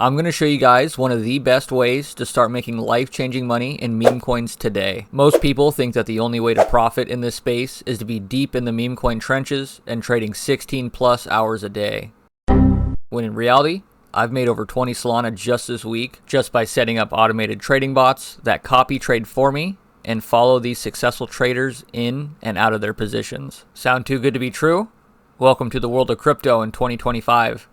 I'm going to show you guys one of the best ways to start making life-changing money in meme coins today. Most people think that the only way to profit in this space is to be deep in the meme coin trenches and trading 16 plus hours a day. When in reality, I've made over 20 Solana just this week just by setting up automated trading bots that copy trade for me and follow these successful traders in and out of their positions. Sound too good to be true? Welcome to the world of crypto in 2025.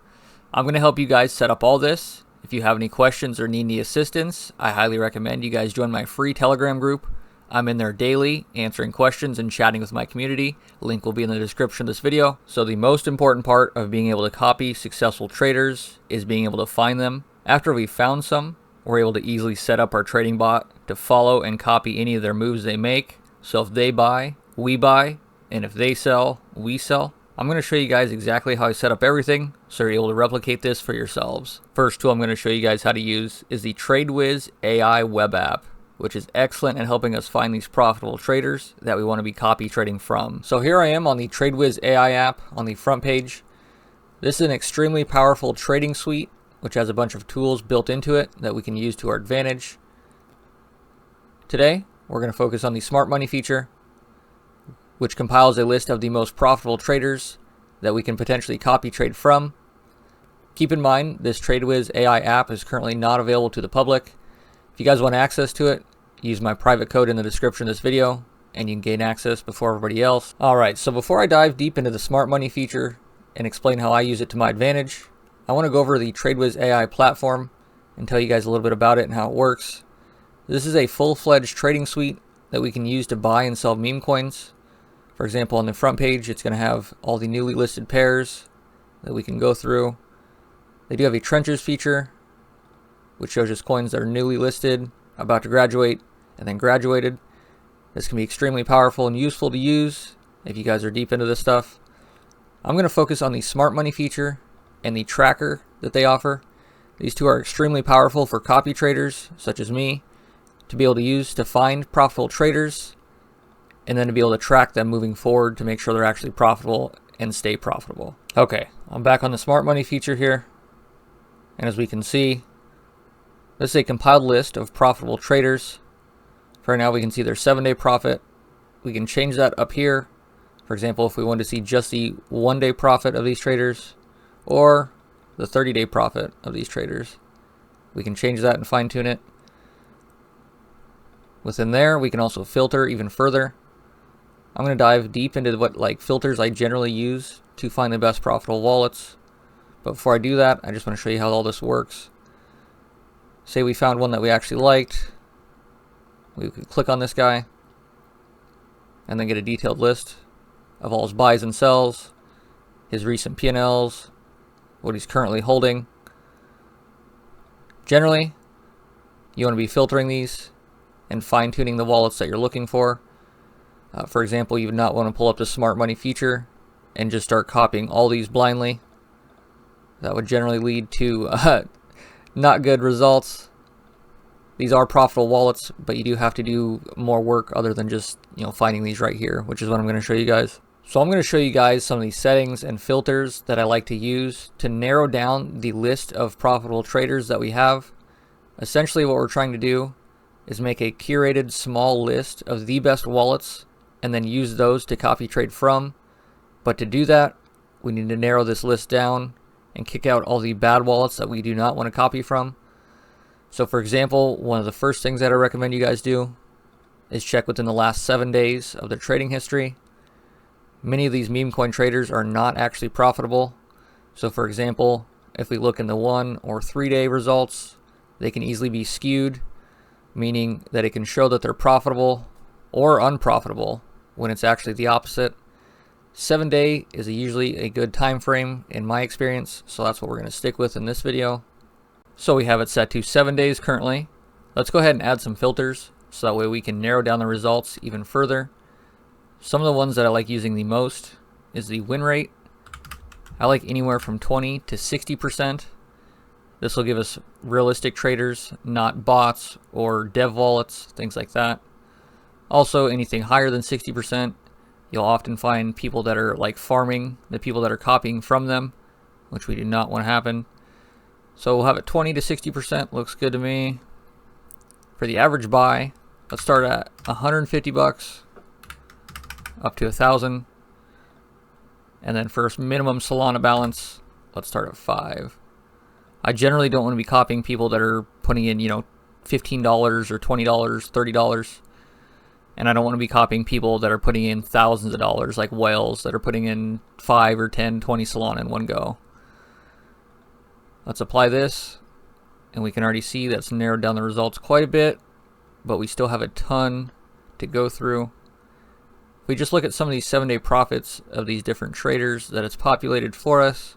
I'm going to help you guys set up all this. If you have any questions or need any assistance, I highly recommend you guys join my free Telegram group. I'm in there daily, answering questions and chatting with my community. Link will be in the description of this video. So the most important part of being able to copy successful traders is being able to find them. After we've found some, we're able to easily set up our trading bot to follow and copy any of their moves they make. So if they buy, we buy, and if they sell, we sell. I'm going to show you guys exactly how I set up everything so you're able to replicate this for yourselves. First tool I'm going to show you guys how to use is the TradeWiz AI web app, which is excellent at helping us find these profitable traders that we want to be copy trading from. So here I am on the TradeWiz AI app on the front page. This is an extremely powerful trading suite which has a bunch of tools built into it that we can use to our advantage. Today we're going to focus on the smart money feature, which compiles a list of the most profitable traders that we can potentially copy trade from. Keep in mind, this TradeWiz AI app is currently not available to the public. If you guys want access to it, use my private code in the description of this video, and you can gain access before everybody else. Alright, so before I dive deep into the smart money feature and explain how I use it to my advantage, I want to go over the TradeWiz AI platform and tell you guys a little bit about it and how it works. This is a full-fledged trading suite that we can use to buy and sell meme coins. For example, on the front page, it's going to have all the newly listed pairs that we can go through. They do have a trenches feature, which shows us coins that are newly listed, about to graduate, and then graduated. This can be extremely powerful and useful to use if you guys are deep into this stuff. I'm going to focus on the smart money feature and the tracker that they offer. These two are extremely powerful for copy traders, such as me, to be able to use to find profitable traders and then to be able to track them moving forward to make sure they're actually profitable and stay profitable. Okay, I'm back on the smart money feature here. And as we can see, this is a compiled list of profitable traders. For now, we can see their 7-day profit. We can change that up here. For example, if we want to see just the 1-day profit of these traders or the 30-day profit of these traders, we can change that and fine tune it. Within there, we can also filter even further. I'm going to dive deep into what filters I generally use to find the best profitable wallets. But before I do that, I just want to show you how all this works. Say we found one that we actually liked. We could click on this guy and then get a detailed list of all his buys and sells, his recent P&Ls, what he's currently holding. Generally, you want to be filtering these and fine-tuning the wallets that you're looking for. For example, you would not want to pull up the smart money feature and just start copying all these blindly. That would generally lead to not good results. These are profitable wallets, but you do have to do more work other than just finding these right here, which is what I'm going to show you guys. So I'm going to show you guys some of these settings and filters that I like to use to narrow down the list of profitable traders that we have. Essentially what we're trying to do is make a curated small list of the best wallets and then use those to copy trade from. But to do that, we need to narrow this list down and kick out all the bad wallets that we do not want to copy from. So for example, one of the first things that I recommend you guys do is check within the last 7 days of their trading history. Many of these meme coin traders are not actually profitable. So for example, if we look in the 1 or 3 day results, they can easily be skewed, meaning that it can show that they're profitable or unprofitable when it's actually the opposite. 7-day is usually a good time frame in my experience, so that's what we're going to stick with in this video. So we have it set to 7 days currently. Let's go ahead and add some filters so that way we can narrow down the results even further. Some of the ones that I like using the most is the win rate. I like anywhere from 20 to 60%. This will give us realistic traders, not bots or dev wallets, things like that. Also, anything higher than 60%, you'll often find people that are farming the people that are copying from them, which we do not want to happen. So we'll have it 20 to 60%. Looks good to me. For the average buy, let's start at 150 bucks up to 1,000. And then first minimum Solana balance, let's start at 5. I generally don't want to be copying people that are putting in, you know, $15 or $20, $30. And I don't want to be copying people that are putting in thousands of dollars, like whales that are putting in 5 or 10, 20 Solana in one go. Let's apply this, and we can already see that's narrowed down the results quite a bit, but we still have a ton to go through. If we just look at some of these 7-day profits of these different traders that it's populated for us,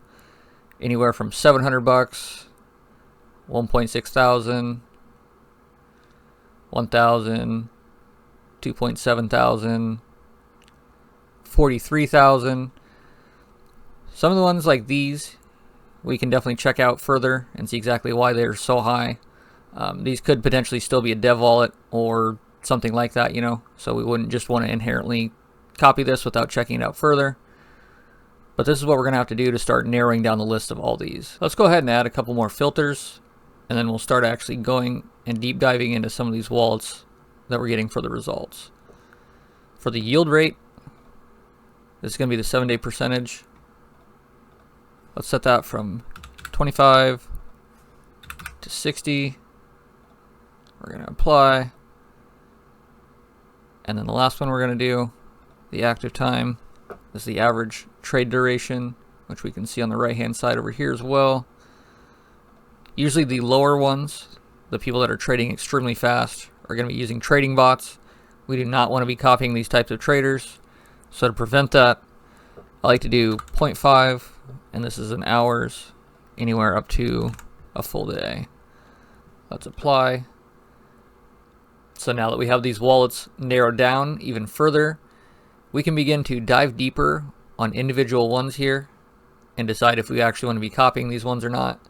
anywhere from 700 bucks, 1.6 thousand, 1,000, 2.7 thousand, 43,000. Some of the ones like these we can definitely check out further and see exactly why they're so high. These could potentially still be a dev wallet or something like that, you know, so we wouldn't just want to inherently copy this without checking it out further. But this is what we're going to have to do to start narrowing down the list of all these. Let's go ahead and add a couple more filters, and then we'll start actually going and deep diving into some of these wallets that we're getting for the results. For the yield rate, this is going to be the 7-day percentage. Let's set that from 25 to 60. We're going to apply. And then the last one we're going to do, the active time, is the average trade duration, which we can see on the right hand side over here as well. Usually the lower ones, the people that are trading extremely fast, are going to be using trading bots. We do not want to be copying these types of traders. So to prevent that, I like to do 0.5, and this is in hours, anywhere up to a full day. Let's apply. So now that we have these wallets narrowed down even further, we can begin to dive deeper on individual ones here and decide if we actually want to be copying these ones or not.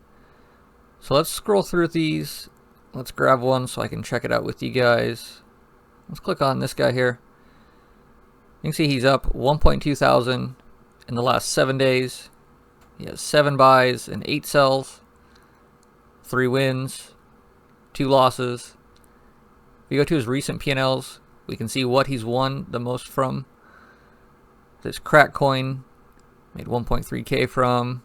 So let's scroll through these. Let's grab one so I can check it out with you guys. Let's click on this guy here. You can see he's up 1.2 thousand in the last 7 days. He has 7 buys and 8 sells, 3 wins, 2 losses. If we go to his recent P&Ls, we can see what he's won the most from. This crack coin made 1.3K from.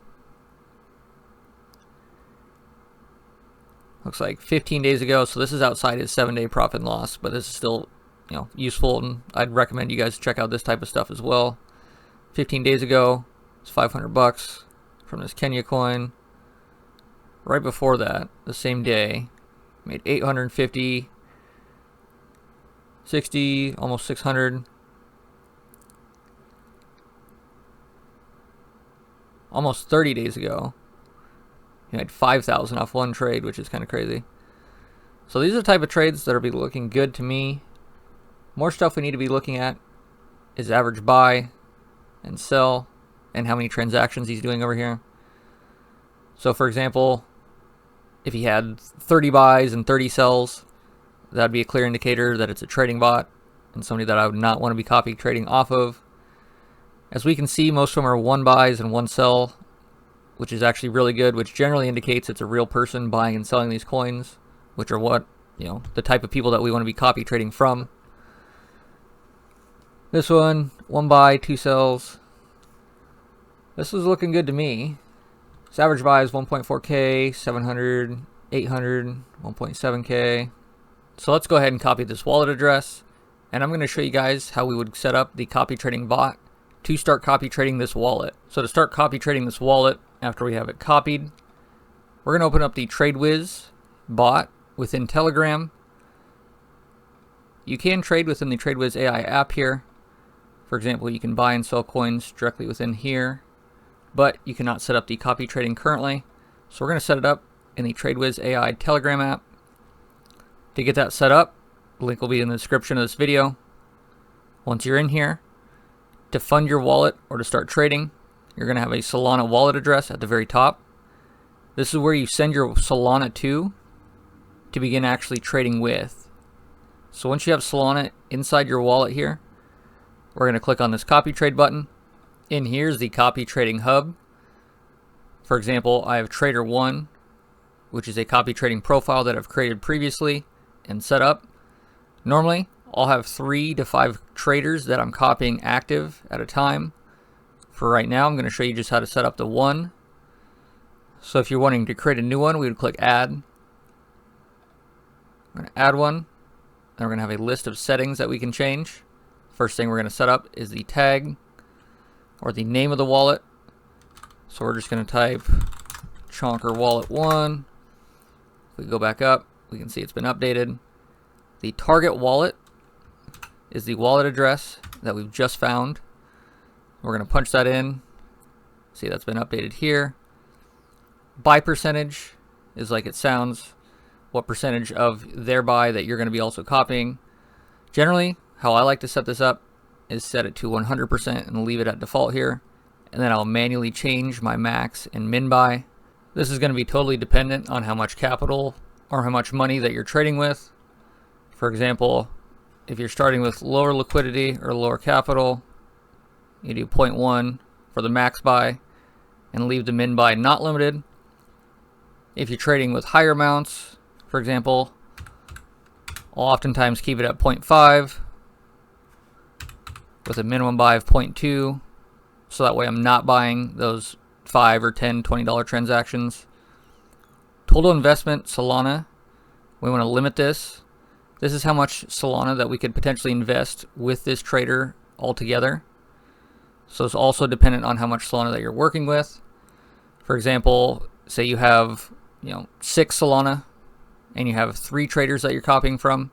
Looks like 15 days ago, so this is outside his 7-day profit and loss, but this is still, you know, useful, and I'd recommend you guys check out this type of stuff as well. 15 days ago, it's 500 bucks from this Kenya coin. Right before that, the same day, made 850, 60, almost 600. Almost 30 days ago, he made 5,000 off one trade, which is kind of crazy. So these are the type of trades that will be looking good to me. More stuff we need to be looking at is average buy and sell and how many transactions he's doing over here. So for example, if he had 30 buys and 30 sells, that would be a clear indicator that it's a trading bot and somebody that I would not want to be copy trading off of. As we can see, most of them are 1 buys and 1 sell, which is actually really good, which generally indicates it's a real person buying and selling these coins, which are what, you know, the type of people that we want to be copy trading from. This one, 1 buy, 2 sells. This is looking good to me. His average buy is 1.4K, 700, 800, 1.7K. So let's go ahead and copy this wallet address, and I'm going to show you guys how we would set up the copy trading bot to start copy trading this wallet. So to start copy trading this wallet, after we have it copied, we're going to open up the TradeWiz bot within Telegram. You can trade within the TradeWiz AI app here. For example, you can buy and sell coins directly within here, but you cannot set up the copy trading currently. So we're going to set it up in the TradeWiz AI Telegram app. To get that set up, the link will be in the description of this video. Once you're in here, to fund your wallet or to start trading, you're going to have a Solana wallet address at the very top. This is where you send your Solana to begin actually trading with. So once you have Solana inside your wallet here, we're going to click on this copy trade button. In here is the copy trading hub. For example, I have trader 1 which is a copy trading profile that I've created previously and set up. Normally, I'll have 3 to 5 traders that I'm copying active at a time. For right now, I'm going to show you just how to set up the one. So if you're wanting to create a new one, we would click Add. I'm going to add one. Then we're going to have a list of settings that we can change. First thing we're going to set up is the tag or the name of the wallet. So we're just going to type Chonker Wallet 1. If we go back up, we can see it's been updated. The target wallet is the wallet address that we've just found. We're going to punch that in. See, that's been updated here. Buy percentage is like it sounds. What percentage of their buy that you're going to be also copying. Generally, how I like to set this up is set it to 100% and leave it at default here. And then I'll manually change my max and min buy. This is going to be totally dependent on how much capital or how much money that you're trading with. For example, if you're starting with lower liquidity or lower capital, you do 0.1 for the max buy and leave the min buy not limited. If you're trading with higher amounts, for example, I'll oftentimes keep it at 0.5 with a minimum buy of 0.2, so that way I'm not buying those $5 or $10, $20 transactions. Total investment Solana, we want to limit this. This is how much Solana that we could potentially invest with this trader altogether. So it's also dependent on how much Solana that you're working with. For example, say you have 6 Solana and you have 3 traders that you're copying from.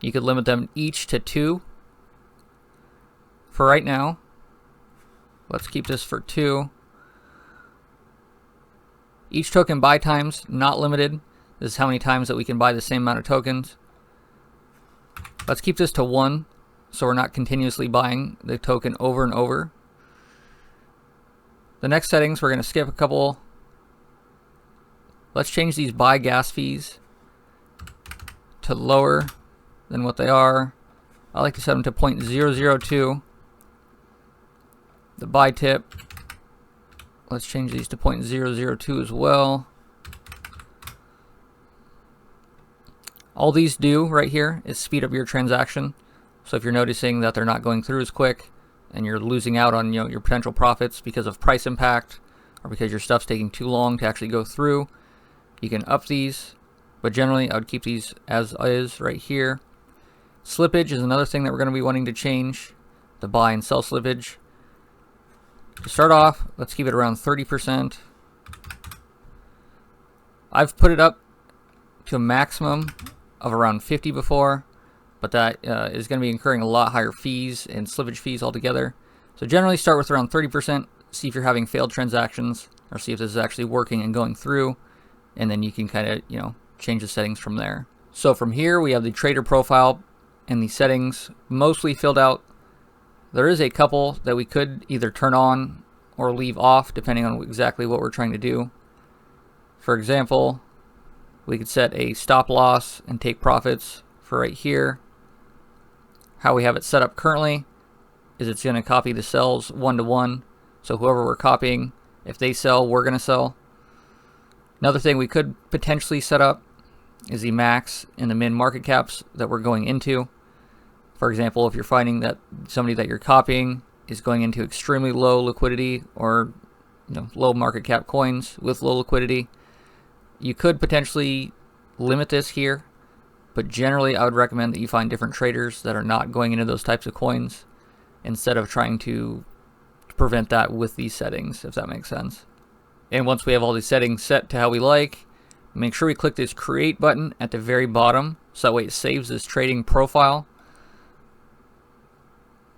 You could limit them each to 2. For right now, let's keep this for 2. Each token buy times not limited. This is how many times that we can buy the same amount of tokens. Let's keep this to 1, so we're not continuously buying the token over and over. The next settings, we're going to skip a couple. Let's change these buy gas fees to lower than what they are. I like to set them to 0.002. The buy tip, let's change these to 0.002 as well. All these do right here is speed up your transaction. So if you're noticing that they're not going through as quick and you're losing out on your potential profits because of price impact or because your stuff's taking too long to actually go through, you can up these. But generally, I would keep these as is right here. Slippage is another thing that we're going to be wanting to change. The buy and sell slippage. To start off, let's keep it around 30%. I've put it up to a maximum of around 50 before, but that is going to be incurring a lot higher fees and slippage fees altogether. So generally start with around 30%, see if you're having failed transactions, or see if this is actually working and going through, and then you can kind of, change the settings from there. So from here, we have the trader profile and the settings mostly filled out. There is a couple that we could either turn on or leave off depending on exactly what we're trying to do. For example, we could set a stop loss and take profits for right here. How we have it set up currently is it's going to copy the sells 1-to-1. So whoever we're copying, if they sell, we're going to sell. Another thing we could potentially set up is the max and the min market caps that we're going into. For example, if you're finding that somebody that you're copying is going into extremely low liquidity or low market cap coins with low liquidity, you could potentially limit this here, but generally I would recommend that you find different traders that are not going into those types of coins instead of trying to prevent that with these settings, if that makes sense. And once we have all these settings set to how we like, make sure we click this create button at the very bottom so that way it saves this trading profile.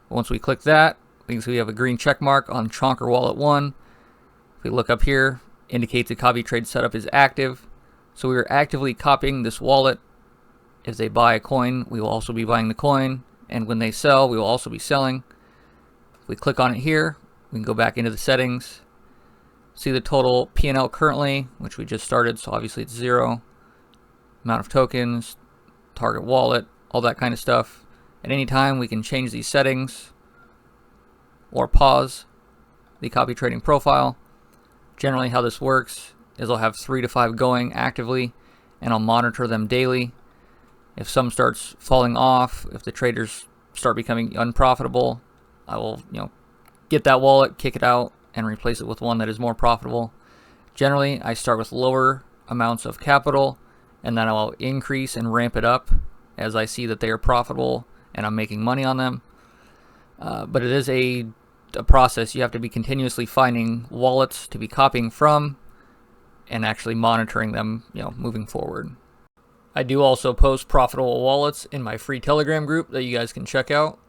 Once we click that, we can see we have a green check mark on Chonker Wallet 1. If we look up here, indicates the copy trade setup is active. So we are actively copying this wallet. If they buy a coin, we will also be buying the coin. And when they sell, we will also be selling. If we click on it here, we can go back into the settings. See the total P&L currently, which we just started, so obviously it's 0. Amount of tokens, target wallet, all that kind of stuff. At any time, we can change these settings or pause the copy trading profile. Generally, how this works is I'll have 3 to 5 going actively, and I'll monitor them daily. If some starts falling off, if the traders start becoming unprofitable, I will, get that wallet, kick it out, and replace it with one that is more profitable. Generally, I start with lower amounts of capital, and then I'll increase and ramp it up as I see that they are profitable and I'm making money on them. But it is a process. You have to be continuously finding wallets to be copying from and actually monitoring them, moving forward. I do also post profitable wallets in my free Telegram group that you guys can check out.